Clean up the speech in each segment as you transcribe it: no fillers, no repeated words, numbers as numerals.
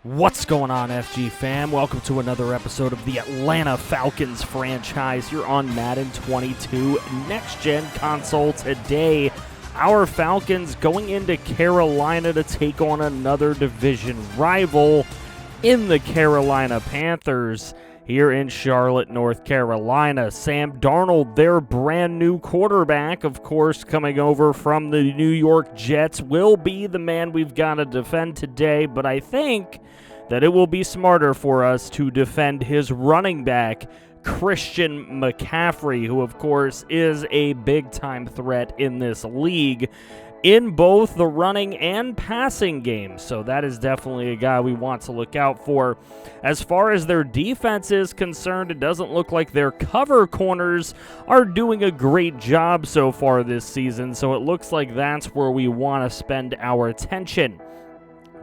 What's going on, FG fam? Welcome to another episode of the Atlanta Falcons franchise here on Madden 22 Next Gen console. Today, our Falcons going into Carolina to take on another division rival in the Carolina Panthers here in Charlotte, North Carolina. Sam Darnold, their brand new quarterback, of course, coming over from the New York Jets, will be the man we've got to defend today, but I think that it will be smarter for us to defend his running back, Christian McCaffrey, who, of course, is a big-time threat in this league in both the running and passing game. So that is definitely a guy we want to look out for. As far as their defense is concerned, it doesn't look like their cover corners are doing a great job so far this season, so it looks like that's where we want to spend our attention.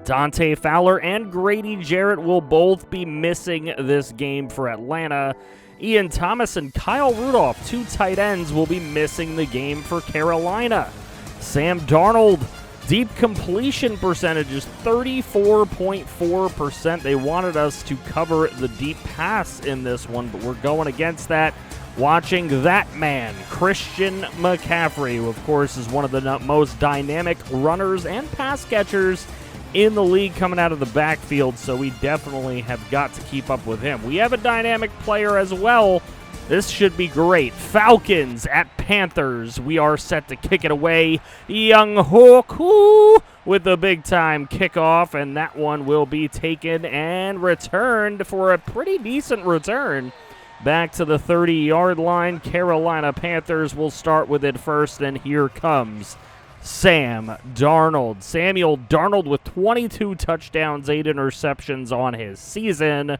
Dante Fowler and Grady Jarrett will both be missing this game for Atlanta. Ian Thomas and Kyle Rudolph, two tight ends, will be missing the game for Carolina. Sam Darnold, deep completion percentage is 34.4%. They wanted us to cover the deep pass in this one, but we're going against that. Watching that man, Christian McCaffrey, who of course is one of the most dynamic runners and pass catchers in the league coming out of the backfield, so we definitely have got to keep up with him. We have a dynamic player as well. This should be great. Falcons at Panthers. We are set to kick it away. Young Hook with the big-time kickoff, and that one will be taken and returned for a pretty decent return. Back to the 30-yard line. Carolina Panthers will start with it first, and here comes Sam Darnold. Samuel Darnold with 22 touchdowns, 8 interceptions on his season.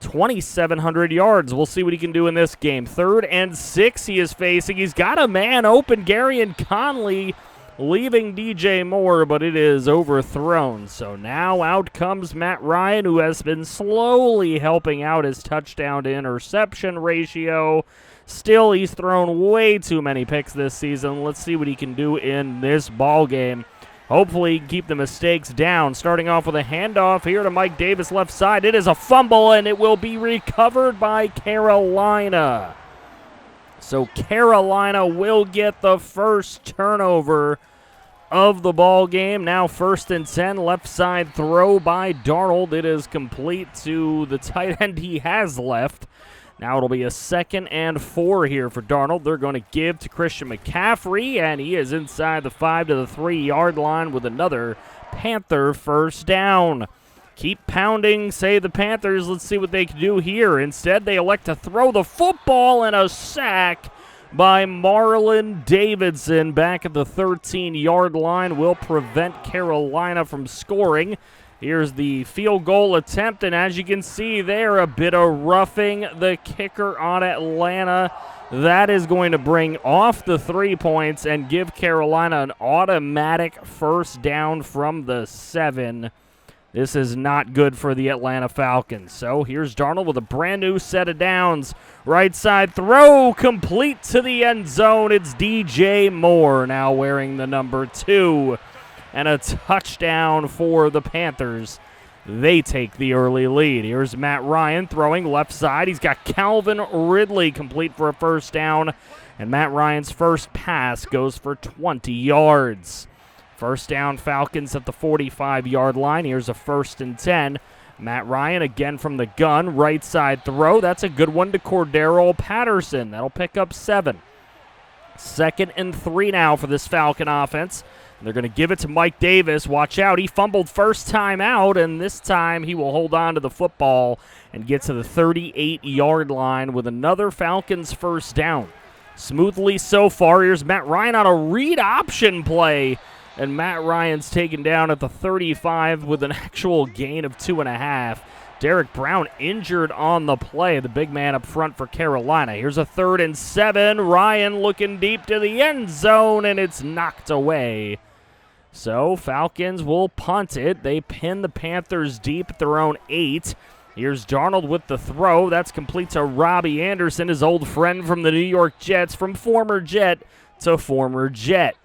2,700 yards. We'll see what he can do in this game. 3rd and 6 he is facing. He's got a man open, Garyon Conley, leaving DJ Moore, but it is overthrown. So now out comes Matt Ryan, who has been slowly helping out his touchdown to interception ratio. Still, he's thrown way too many picks this season. Let's see what he can do in this ball game. Hopefully, he can keep the mistakes down. Starting off with a handoff here to Mike Davis left side. It is a fumble, and it will be recovered by Carolina. So Carolina will get the first turnover of the ball game. Now 1st and 10, left side throw by Darnold. It is complete to the tight end he has left. Now it'll be a 2nd and 4 here for Darnold. They're going to give to Christian McCaffrey, and he is inside the 5 to the 3-yard line with another Panther first down. Keep pounding, say the Panthers. Let's see what they can do here. Instead, they elect to throw the football, and a sack by Marlon Davidson back at the 13-yard line will prevent Carolina from scoring. Here's the field goal attempt, and as you can see there, a bit of roughing the kicker on Atlanta. That is going to bring off the 3 points and give Carolina an automatic first down from the 7. This is not good for the Atlanta Falcons. So here's Darnold with a brand new set of downs. Right side throw, complete to the end zone. It's DJ Moore now wearing the number 2. And a touchdown for the Panthers. They take the early lead. Here's Matt Ryan throwing left side. He's got Calvin Ridley complete for a first down. And Matt Ryan's first pass goes for 20 yards. First down, Falcons at the 45-yard line. Here's a 1st and 10. Matt Ryan again from the gun. Right side throw. That's a good one to Cordero Patterson. That'll pick up 7. 2nd and 3 now for this Falcon offense. They're going to give it to Mike Davis. Watch out. He fumbled first time out, and this time he will hold on to the football and get to the 38-yard line with another Falcons first down. Smoothly so far. Here's Matt Ryan on a read option play, and Matt Ryan's taken down at the 35 with an actual gain of 2.5. Derek Brown injured on the play, the big man up front for Carolina. Here's a 3rd and 7. Ryan looking deep to the end zone, and it's knocked away. So Falcons will punt it. They pin the Panthers deep at their own 8. Here's Darnold with the throw. That's complete to Robbie Anderson, his old friend from the New York Jets, from former Jet to former Jet.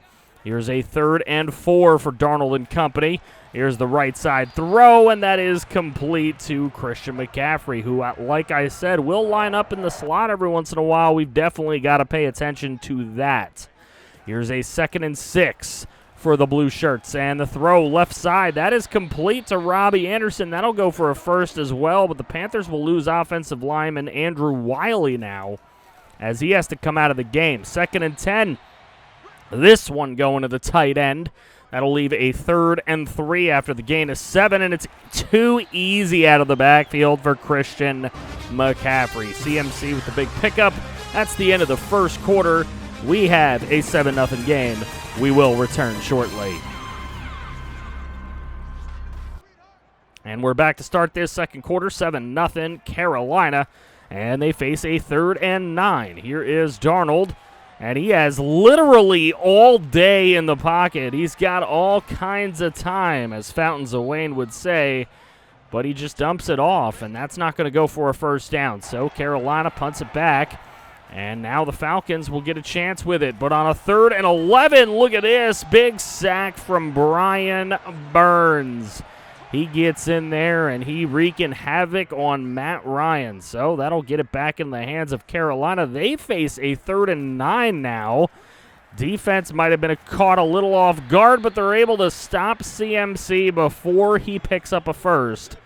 Here's a 3rd and 4 for Darnold and company. Here's the right side throw, and that is complete to Christian McCaffrey, who, like I said, will line up in the slot every once in a while. We've definitely got to pay attention to that. Here's a 2nd and 6 for the blue shirts, and the throw left side, that is complete to Robbie Anderson. That'll go for a first as well, but the Panthers will lose offensive lineman Andrew Wiley now as he has to come out of the game. 2nd and 10. This one going to the tight end. That'll leave a 3rd and 3 after the gain of 7, and it's too easy out of the backfield for Christian McCaffrey. CMC with the big pickup. That's the end of the first quarter. We have a 7-0 game. We will return shortly. And we're back to start this second quarter, 7-0 Carolina, and they face a 3rd and 9. Here is Darnold. And he has literally all day in the pocket. He's got all kinds of time, as Fountains of Wayne would say, but he just dumps it off, and that's not going to go for a first down. So Carolina punts it back, and now the Falcons will get a chance with it. But on a 3rd and 11, look at this. Big sack from Brian Burns. He gets in there, and he wreaking havoc on Matt Ryan. So that'll get it back in the hands of Carolina. They face a 3rd and 9 now. Defense might have been caught a little off guard, but they're able to stop CMC before he picks up a first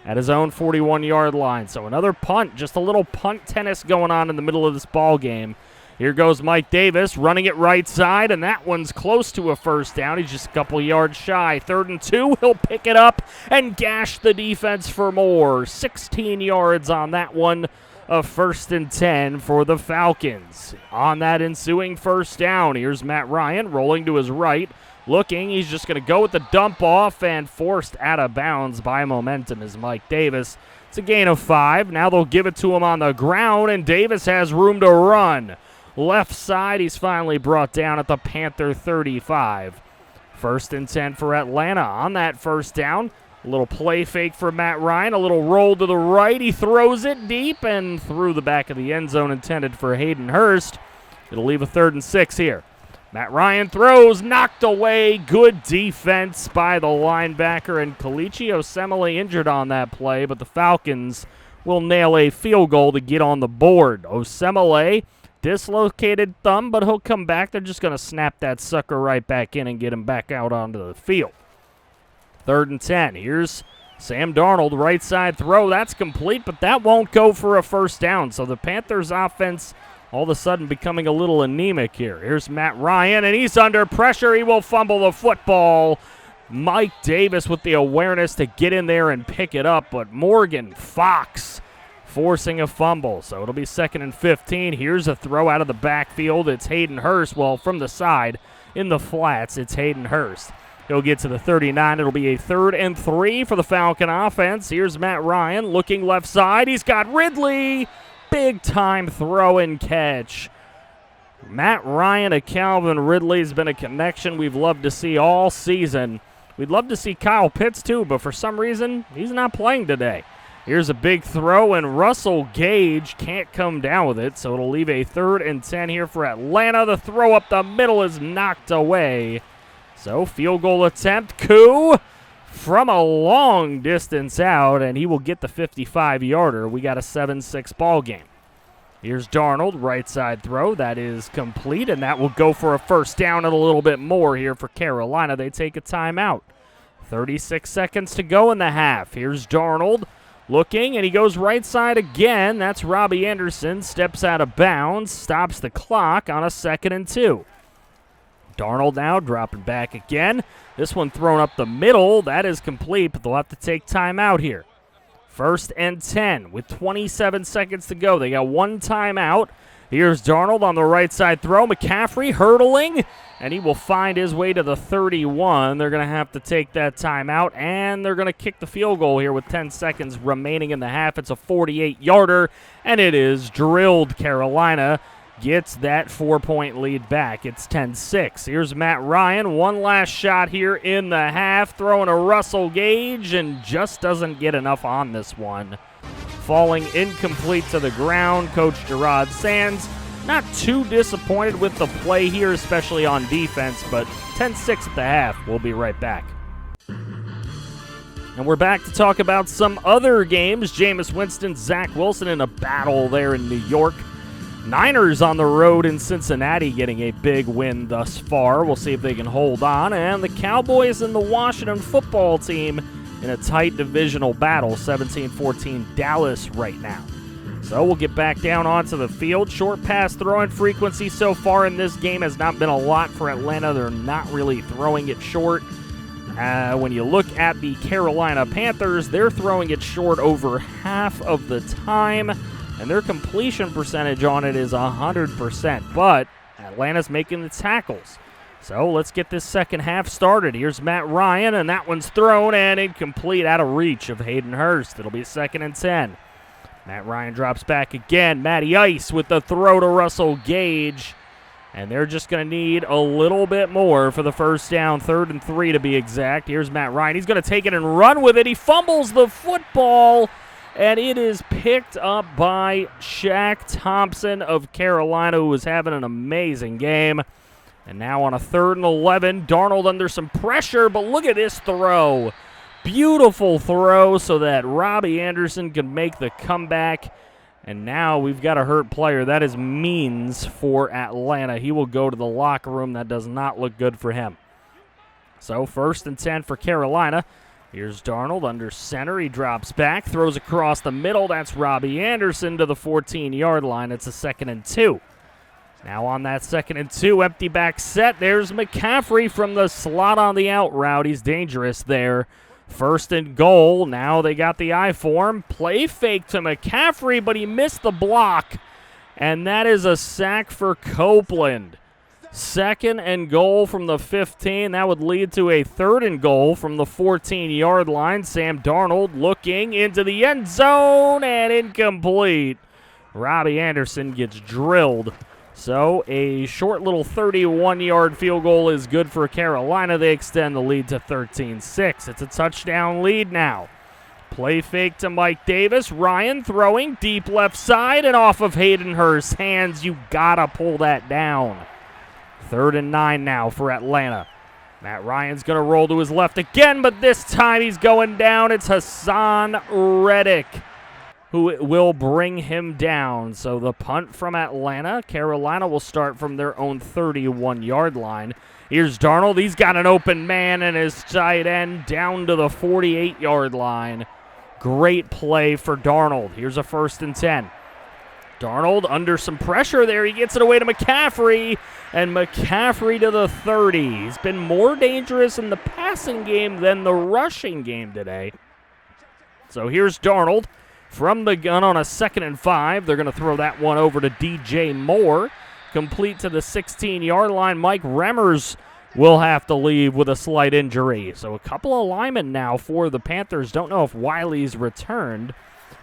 at his own 41-yard line. So another punt, just a little punt tennis going on in the middle of this ball game. Here goes Mike Davis running it right side, and that one's close to a first down. He's just a couple yards shy. 3rd and 2, he'll pick it up and gash the defense for more. 16 yards on that one. A 1st and 10 for the Falcons. On that ensuing first down, here's Matt Ryan rolling to his right. Looking, he's just going to go with the dump off, and forced out of bounds by momentum is Mike Davis. It's a gain of 5. Now they'll give it to him on the ground, and Davis has room to run. Left side, he's finally brought down at the Panther 35. 1st and 10 for Atlanta. On that first down, a little play fake for Matt Ryan, a little roll to the right. He throws it deep and through the back of the end zone, intended for Hayden Hurst. It'll leave a 3rd and 6 here. Matt Ryan throws, knocked away. Good defense by the linebacker, and Kalichi Osemele injured on that play, but the Falcons will nail a field goal to get on the board. Osemele, dislocated thumb, but he'll come back. They're just going to snap that sucker right back in and get him back out onto the field. 3rd and 10. Here's Sam Darnold, right side throw. That's complete, but that won't go for a first down. So the Panthers offense all of a sudden becoming a little anemic here. Here's Matt Ryan, and he's under pressure. He will fumble the football. Mike Davis with the awareness to get in there and pick it up, but Morgan Fox forcing a fumble. So it'll be 2nd and 15. Here's a throw out of the backfield. It's Hayden Hurst. Well, from the side in the flats, it's Hayden Hurst. He'll get to the 39. It'll be a 3rd and 3 for the Falcon offense. Here's Matt Ryan looking left side. He's got Ridley. Big time throw and catch. Matt Ryan to Calvin Ridley has been a connection we've loved to see all season. We'd love to see Kyle Pitts too, but for some reason, he's not playing today. Here's a big throw, and Russell Gage can't come down with it, so it'll leave a 3rd and 10 here for Atlanta. The throw up the middle is knocked away. So field goal attempt. Koo from a long distance out, and he will get the 55-yarder. We got a 7-6 ball game. Here's Darnold, right side throw. That is complete, and that will go for a first down and a little bit more here for Carolina. They take a timeout. 36 seconds to go in the half. Here's Darnold. Looking, and he goes right side again. That's Robbie Anderson. Steps out of bounds. Stops the clock on a 2nd and 2. Darnold now dropping back again. This one thrown up the middle. That is complete, but they'll have to take timeout here. 1st and 10 with 27 seconds to go. They got one timeout. Here's Darnold on the right side throw. McCaffrey hurdling, and he will find his way to the 31. They're going to have to take that timeout, and they're going to kick the field goal here with 10 seconds remaining in the half. It's a 48-yarder, and it is drilled. Carolina gets that 4-point lead back. It's 10-6. Here's Matt Ryan. One last shot here in the half, throwing a Russell Gage, and just doesn't get enough on this one. Falling incomplete to the ground. Coach Gerard Sands Not too disappointed with the play here, especially on defense, but 10-6 at the half. We'll be right back. And we're back to talk about some other games. Jameis Winston, Zach Wilson in a battle there in New York. Niners on the road in Cincinnati getting a big win thus far. We'll see if they can hold on. And the Cowboys and the Washington football team in a tight divisional battle, 17-14 Dallas right now. So we'll get back down onto the field. Short pass throwing frequency so far in this game has not been a lot for Atlanta. They're not really throwing it short. When you look at the Carolina Panthers, they're throwing it short over half of the time, and their completion percentage on it is 100%. But Atlanta's making the tackles. So let's get this second half started. Here's Matt Ryan, and that one's thrown and incomplete, out of reach of Hayden Hurst. It'll be 2nd and 10. Matt Ryan drops back again. Matty Ice with the throw to Russell Gage. And they're just going to need a little bit more for the first down, 3rd and 3 to be exact. Here's Matt Ryan. He's going to take it and run with it. He fumbles the football, and it is picked up by Shaq Thompson of Carolina, who is having an amazing game. And now on a 3rd and 11, Darnold under some pressure, but look at this throw. Beautiful throw so that Robbie Anderson can make the comeback. And now we've got a hurt player. That is Means for Atlanta. He will go to the locker room. That does not look good for him. So 1st and 10 for Carolina. Here's Darnold under center. He drops back, throws across the middle. That's Robbie Anderson to the 14-yard line. It's a 2nd and 2. Now on that 2nd and 2, empty back set. There's McCaffrey from the slot on the out route. He's dangerous there. 1st and goal. Now they got the eye for him. Play fake to McCaffrey, but he missed the block. And that is a sack for Copeland. 2nd and goal from the 15. That would lead to a 3rd and goal from the 14-yard line. Sam Darnold looking into the end zone and incomplete. Robbie Anderson gets drilled. So a short little 31-yard field goal is good for Carolina. They extend the lead to 13-6. It's a touchdown lead now. Play fake to Mike Davis. Ryan throwing deep left side and off of Hayden Hurst's hands. You gotta pull that down. 3rd and 9 now for Atlanta. Matt Ryan's gonna roll to his left again, but this time he's going down. It's Hassan Reddick who will bring him down. So the punt from Atlanta. Carolina will start from their own 31-yard line. Here's Darnold. He's got an open man and his tight end down to the 48-yard line. Great play for Darnold. Here's a 1st and 10. Darnold under some pressure there. He gets it away to McCaffrey, and McCaffrey to the 30. He's been more dangerous in the passing game than the rushing game today. So here's Darnold. From the gun on a 2nd and 5, they're going to throw that one over to DJ Moore. Complete to the 16-yard line. Mike Remmers will have to leave with a slight injury. So a couple of linemen now for the Panthers. Don't know if Wiley's returned.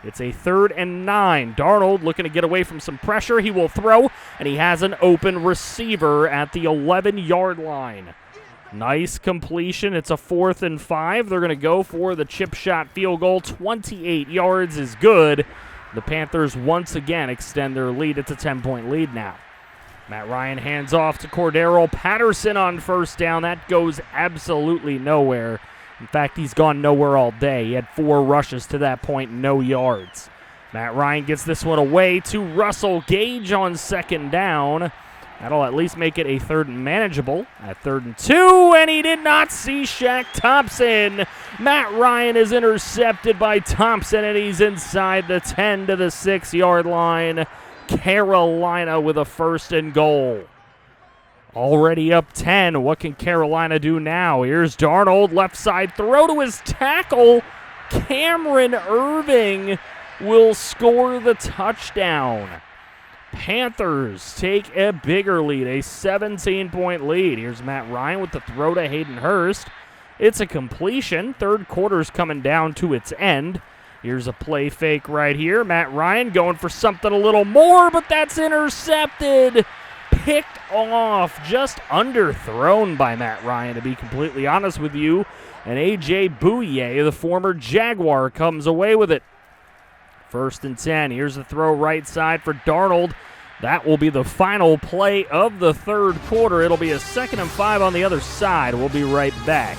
It's a 3rd and 9. Darnold looking to get away from some pressure. He will throw, and he has an open receiver at the 11-yard line. Nice completion. It's a 4th and 5. They're going to go for the chip shot field goal. 28 yards is good. The Panthers once again extend their lead. It's a 10-point lead now. Matt Ryan hands off to Cordero Patterson on 1st down. That goes absolutely nowhere. In fact, he's gone nowhere all day. He had 4 rushes to that point, no yards. Matt Ryan gets this one away to Russell Gage on 2nd down. That'll at least make it a 3rd and manageable at 3rd and 2, and he did not see Shaq Thompson. Matt Ryan is intercepted by Thompson, and he's inside the 10 to the 6-yard line. Carolina with a 1st and goal. Already up 10. What can Carolina do now? Here's Darnold, left side throw to his tackle. Cameron Irving will score the touchdown. Panthers take a bigger lead, a 17-point lead. Here's Matt Ryan with the throw to Hayden Hurst. It's a completion. 3rd quarter's coming down to its end. Here's a play fake right here. Matt Ryan going for something a little more, but that's intercepted. Picked off, just underthrown by Matt Ryan, to be completely honest with you. And A.J. Bouye, the former Jaguar, comes away with it. 1st and 10. Here's the throw right side for Darnold. That will be the final play of the third quarter. It'll be a 2nd and 5 on the other side. We'll be right back.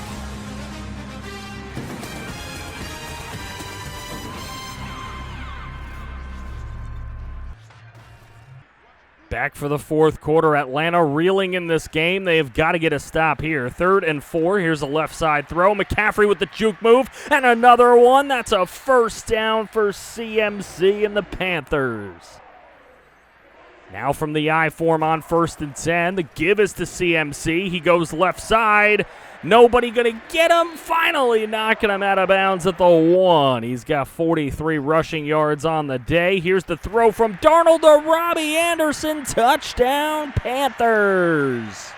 Back for the fourth quarter. Atlanta reeling in this game. They've got to get a stop here. 3rd and 4. Here's a left side throw. McCaffrey with the juke move. And another one. That's a first down for CMC and the Panthers. Now from the I form on 1st and 10. The give is to CMC. He goes left side. Nobody going to get him. Finally knocking him out of bounds at the 1. He's got 43 rushing yards on the day. Here's the throw from Darnold to Robbie Anderson. Touchdown, Panthers.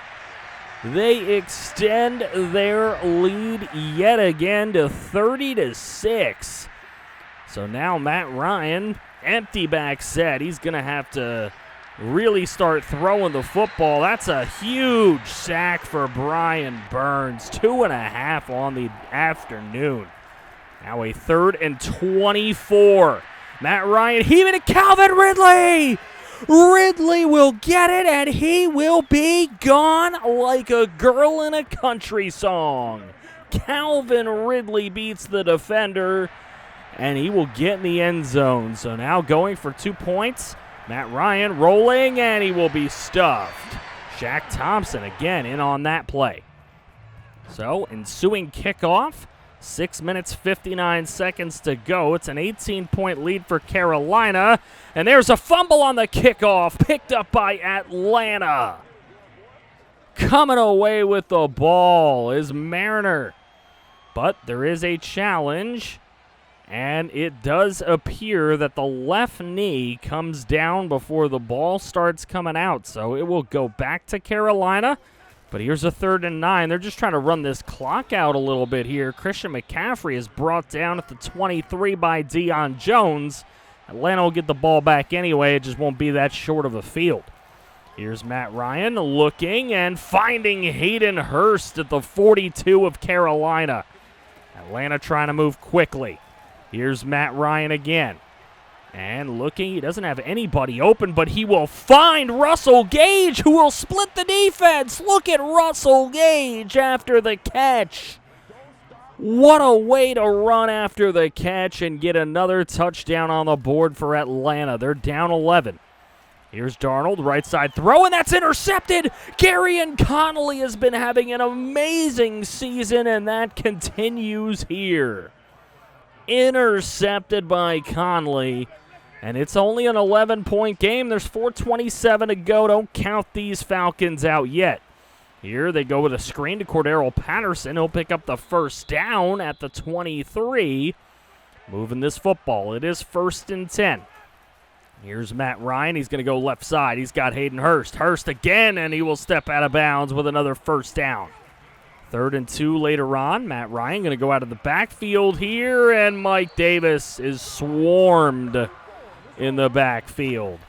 They extend their lead yet again to 30-6. So now Matt Ryan, empty back set. He's going to have to really start throwing the football. That's a huge sack for Brian Burns. 2.5 on the afternoon. Now a 3rd and 24. Matt Ryan heaving to Calvin Ridley. Ridley will get it, and he will be gone like a girl in a country song. Calvin Ridley beats the defender, and he will get in the end zone. So now going for 2 points. Matt Ryan rolling, and he will be stuffed. Shaq Thompson again in on that play. So ensuing kickoff, 6 minutes, 59 seconds to go. It's an 18-point lead for Carolina, and there's a fumble on the kickoff picked up by Atlanta. Coming away with the ball is Mariner, but there is a challenge. And it does appear that the left knee comes down before the ball starts coming out. So it will go back to Carolina. But here's a 3rd and 9. They're just trying to run this clock out a little bit here. Christian McCaffrey is brought down at the 23 by Deion Jones. Atlanta will get the ball back anyway. It just won't be that short of a field. Here's Matt Ryan looking and finding Hayden Hurst at the 42 of Carolina. Atlanta trying to move quickly. Here's Matt Ryan again. And looking, he doesn't have anybody open, but he will find Russell Gage, who will split the defense. Look at Russell Gage after the catch. What a way to run after the catch and get another touchdown on the board for Atlanta. They're down 11. Here's Darnold, right side throw, and that's intercepted. Garyon Connolly has been having an amazing season, and that continues here. Intercepted by Conley, and it's only an 11-point game. There's 4:27 to go. Don't count these Falcons out yet. Here they go with a screen to Cordero Patterson. He'll pick up the first down at the 23. Moving this football. It is 1st and 10. Here's Matt Ryan. He's going to go left side. He's got Hayden Hurst. Hurst again, and he will step out of bounds with another first down. 3rd and 2 later on. Matt Ryan going to go out of the backfield here, and Mike Davis is swarmed in the backfield.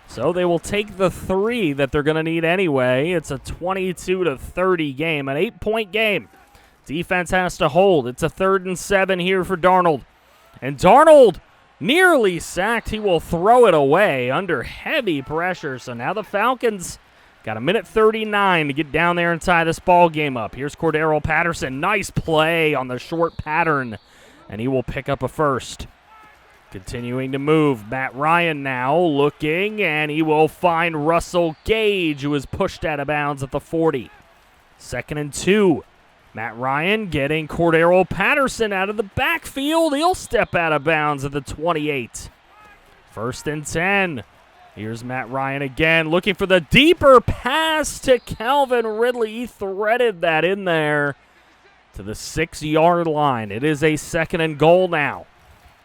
So they will take the 3 that they're going to need anyway. It's a 22-30 game, an 8-point game. Defense has to hold. It's a 3rd and 7 here for Darnold. And Darnold nearly sacked. He will throw it away under heavy pressure. So now the Falcons got a minute 39 to get down there and tie this ball game up. Here's Cordero Patterson. Nice play on the short pattern, and he will pick up a first. Continuing to move, Matt Ryan now looking, and he will find Russell Gage, who is pushed out of bounds at the 40. 2nd and 2. Matt Ryan getting Cordero Patterson out of the backfield. He'll step out of bounds at the 28. 1st and 10. Here's Matt Ryan again, looking for the deeper pass to Calvin Ridley. He threaded that in there to the 6-yard line. It is a 2nd and goal now.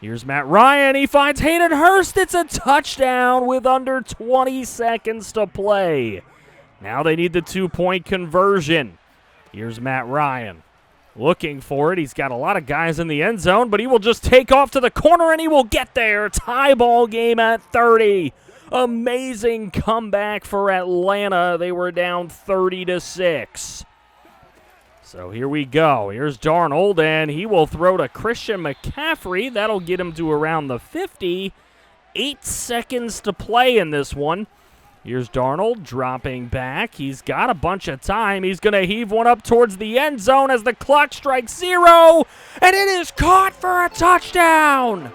Here's Matt Ryan. He finds Hayden Hurst. It's a touchdown with under 20 seconds to play. Now they need the 2-point conversion. Here's Matt Ryan looking for it. He's got a lot of guys in the end zone, but he will just take off to the corner, and he will get there. Tie ball game at 30. Amazing comeback for Atlanta. They were down 30-6. So here we go. Here's Darnold, and he will throw to Christian McCaffrey. That'll get him to around the 50. 8 seconds to play in this one. Here's Darnold dropping back. He's got a bunch of time. He's going to heave one up towards the end zone as the clock strikes 0, and it is caught for a touchdown.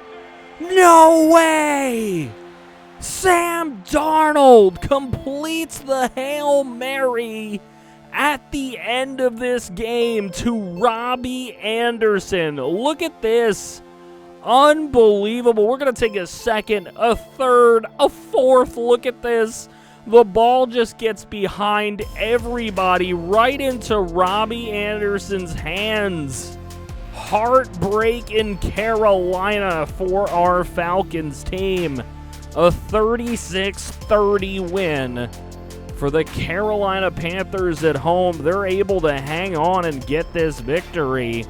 No way! Sam Darnold completes the Hail Mary at the end of this game to Robbie Anderson. Look at this. Unbelievable. We're going to take a second, a third, a fourth look at this. The ball just gets behind everybody right into Robbie Anderson's hands. Heartbreak in Carolina for our Falcons team. A 36-30 win for the Carolina Panthers at home. They're able to hang on and get this victory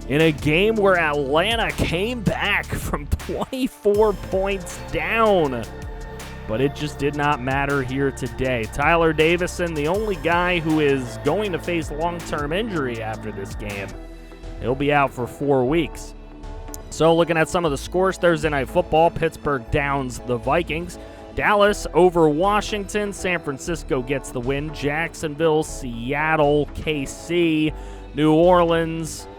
in a game where Atlanta came back from 24 points down. But it just did not matter here today. Tyler Davison, the only guy who is going to face long-term injury after this game. He'll be out for 4 weeks. So looking at some of the scores, Thursday Night Football, Pittsburgh downs the Vikings. Dallas over Washington. San Francisco gets the win. Jacksonville, Seattle, KC, New Orleans,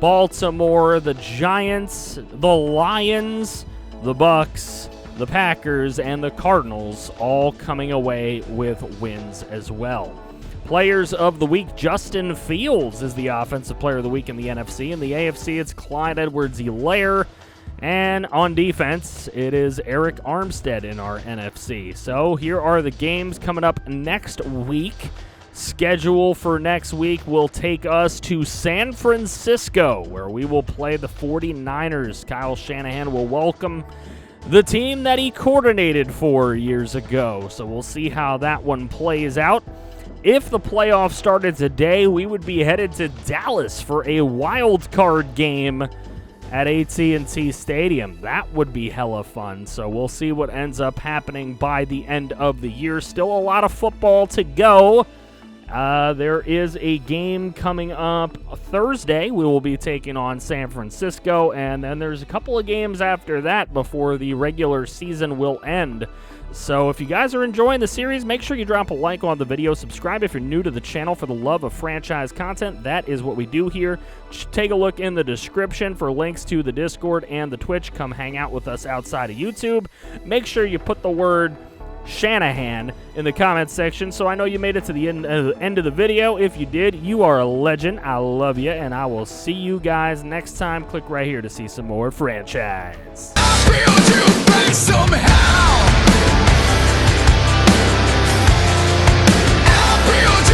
Baltimore, the Giants, the Lions, the Bucks, the Packers, and the Cardinals all coming away with wins as well. Players of the week, Justin Fields is the offensive player of the week in the NFC. In the AFC, it's Clyde Edwards-Helaire. And on defense, it is Eric Armstead in our NFC. So here are the games coming up next week. Schedule for next week will take us to San Francisco, where we will play the 49ers. Kyle Shanahan will welcome the team that he coordinated 4 years ago. So we'll see how that one plays out. If the playoffs started today, we would be headed to Dallas for a wild card game at AT&T Stadium. That would be hella fun. So we'll see what ends up happening by the end of the year. Still a lot of football to go. There is a game coming up Thursday. We will be taking on San Francisco, and then there's a couple of games after that before the regular season will end. So if you guys are enjoying the series, make sure you drop a like on the video. Subscribe if you're new to the channel for the love of franchise content. That is what we do here. Take a look in the description for links to the Discord and the Twitch. Come hang out with us outside of YouTube. Make sure you put the word Shanahan in the comments section so I know you made it to the end of the video. If you did, you are a legend. I love you, and I will see you guys next time. Click right here to see some more franchise. I build you back somehow. I build you